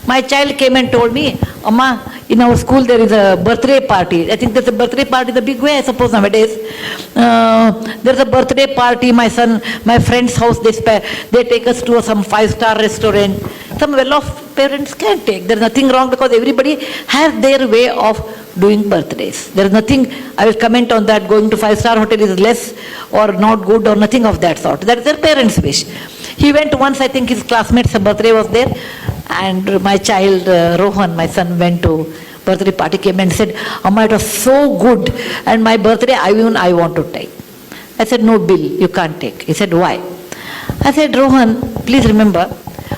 My child came and told me, Amma, in our school there is a birthday party. I think there's a birthday party in a big way, I suppose, nowadays. There's a birthday party, my friend's house, they take us to some 5-star restaurant. Some well-off parents can take. There's nothing wrong because everybody has their way of doing birthdays. There is nothing, I will comment on that, going to 5-star hotel is less or not good or nothing of that sort. That is their parents' wish. He went once, I think his classmate's birthday was there, and my child, Rohan, my son, went to birthday party, came and said, Amma, it was so good, and my birthday, I want to take. I said, no, Bill, you can't take. He said, why? I said, Rohan, please remember,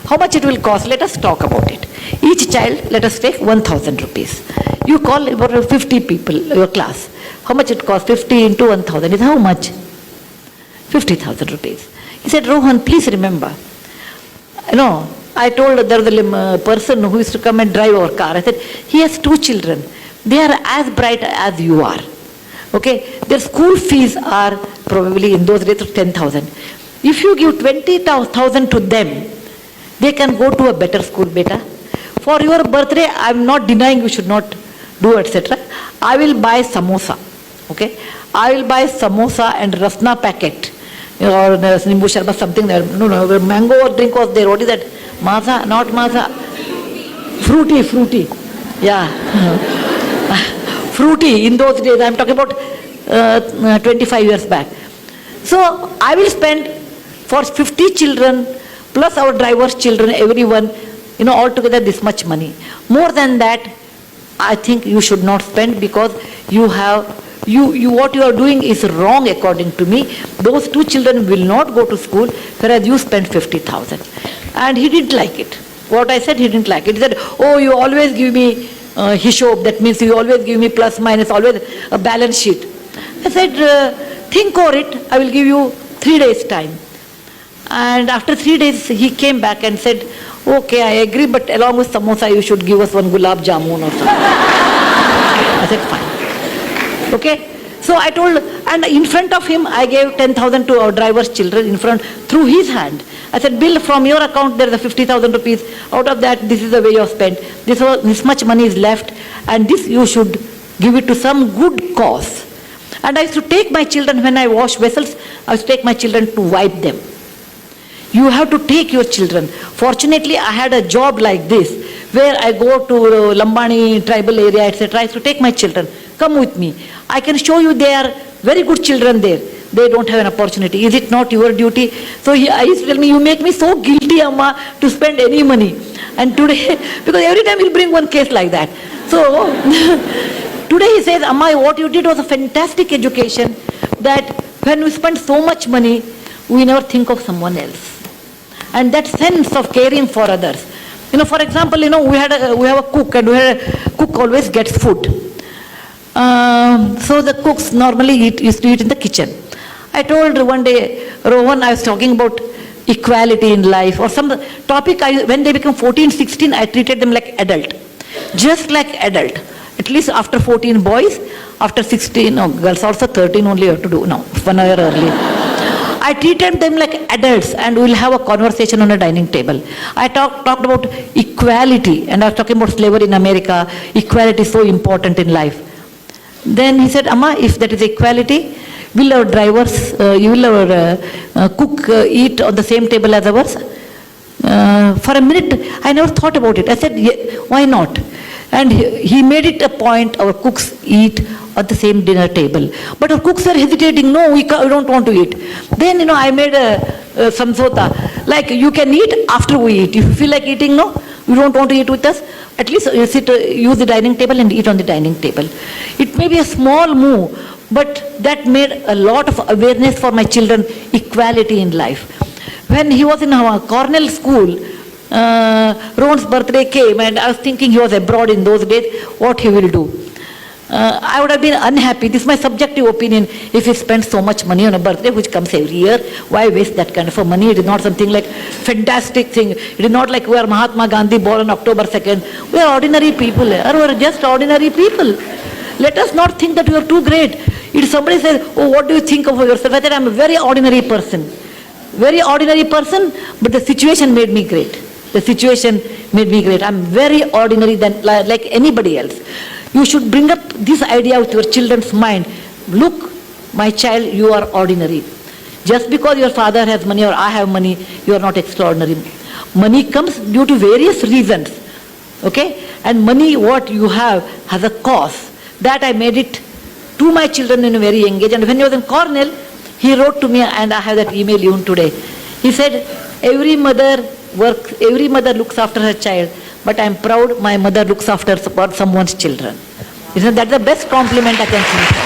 how much it will cost, let us talk about it. Each child, let us take 1,000 rupees. You call about 50 people, your class. How much it costs? 50 into 1,000 is how much? 50,000 rupees. He said, Rohan, please remember, I told there was a person who used to come and drive our car. I said, he has 2 children. They are as bright as you are. Okay? Their school fees are probably in those days of 10,000. If you give 20,000 to them, they can go to a better school, beta. For your birthday, I am not denying you should not do, etc. I will buy samosa. Okay? I will buy samosa and rasna packet. Or nimbu sharbat, something there. No, mango drink was there. What is that? Maza, not maza. Fruity. Yeah. Fruity in those days. I am talking about 25 years back. So I will spend for 50 children plus our driver's children, everyone, altogether this much money. More than that, I think you should not spend because what you are doing is wrong according to me. Those 2 children will not go to school, whereas you spend 50,000. And he didn't like it. What I said, he didn't like it. He said, oh, you always give me hishob, that means you always give me plus minus, always a balance sheet. I said, think over it, I will give you 3 days time. And after 3 days, he came back and said, okay, I agree, but along with samosa, you should give us 1 gulab jamun or something. I said, fine. Okay? So I told, and in front of him, I gave 10,000 to our driver's children in front, through his hand. I said, Bill, from your account, there is a 50,000 rupees. Out of that, this is the way you have spent. This much money is left, and this you should give it to some good cause. And I used to take my children, when I wash vessels, I used to take my children to wipe them. You have to take your children. Fortunately, I had a job like this, where I go to Lambani tribal area, etc. I used to take my children. Come with me. I can show you they are very good children there. They don't have an opportunity. Is it not your duty? So I used to tell me, you make me so guilty, Amma, to spend any money. And today, because every time he'll bring one case like that. So today he says, Amma, what you did was a fantastic education, that when we spend so much money, we never think of someone else. And that sense of caring for others. For example, we have a cook, and cook always gets food. So the cooks normally used to eat in the kitchen. I told one day, Rohan, I was talking about equality in life or some topic. When they become 14, 16, I treated them like adult. Just like adult. At least after 14 boys, after 16, girls also 13 only have to do. No, 1 hour early. I treated them like adults, and we'll have a conversation on a dining table. I talked about equality, and I was talking about slavery in America. Equality is so important in life. Then he said, Amma, if that is equality, will our drivers, will our cook eat on the same table as ours? For a minute, I never thought about it. I said, yeah, why not? And he made it a point, our cooks eat at the same dinner table. But our cooks were hesitating, no, we don't want to eat. Then, I made a samsota, like you can eat after we eat. If you feel like eating, no, you don't want to eat with us, at least use the dining table and eat on the dining table. It may be a small move, but that made a lot of awareness for my children, equality in life. When he was in our Cornell school, Ron's birthday came, and I was thinking he was abroad in those days, what he will do. I would have been unhappy, this is my subjective opinion, if he spends so much money on a birthday which comes every year. Why waste that kind of money? It is not something like fantastic thing. It is not like we are Mahatma Gandhi born on October 2nd. We are ordinary people, we are just ordinary people. Let us not think that we are too great. If somebody says, oh, what do you think of yourself? I said, I am a very ordinary person. Very ordinary person, but the situation made me great. the situation made me great. I'm very ordinary than like anybody else. You should bring up this idea with your children's mind. Look, my child, you are ordinary. Just because your father has money or I have money, you are not extraordinary. Money comes due to various reasons. Okay? And money, what you have, has a cost. That I made it to my children in a very young age. And when he was in Cornell, he wrote to me, and I have that email even today. He said, every mother looks after her child, but I am proud my mother looks after someone's children. Isn't that the best compliment I can think of?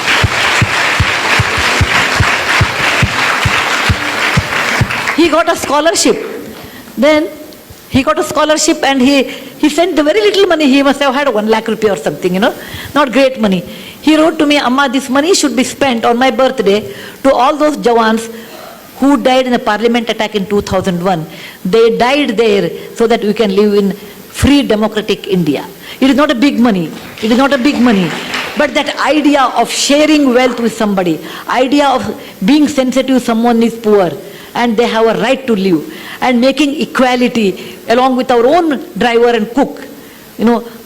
He got a scholarship. Then he got a scholarship, and he sent the very little money. He must have had 1 lakh rupee or something, not great money. He wrote to me, Amma, this money should be spent on my birthday to all those Jawans who died in the parliament attack in 2001. They died there so that we can live in free democratic India. It is not a big money. It is not a big money. But that idea of sharing wealth with somebody, idea of being sensitive someone is poor and they have a right to live, and making equality along with our own driver and cook,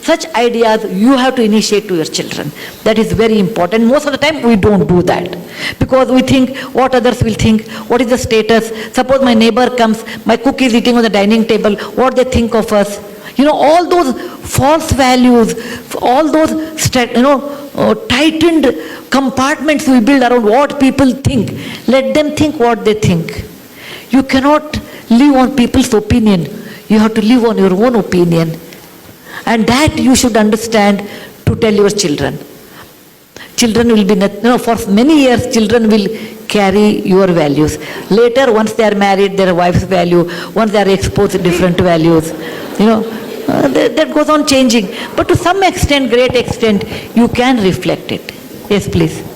such ideas you have to initiate to your children. That is very important. Most of the time we don't do that because we think what others will think, what is the status. Suppose my neighbor comes, my cook is eating on the dining table, what they think of us. All those false values, all those tightened compartments we build around what people think. Let them think what they think. You cannot live on people's opinion. You have to live on your own opinion. And that you should understand to tell your children. Children will be, for many years children will carry your values. Later, once they are married, their wife's value, once they are exposed to different values, that goes on changing. But to some extent, great extent, you can reflect it. Yes, please.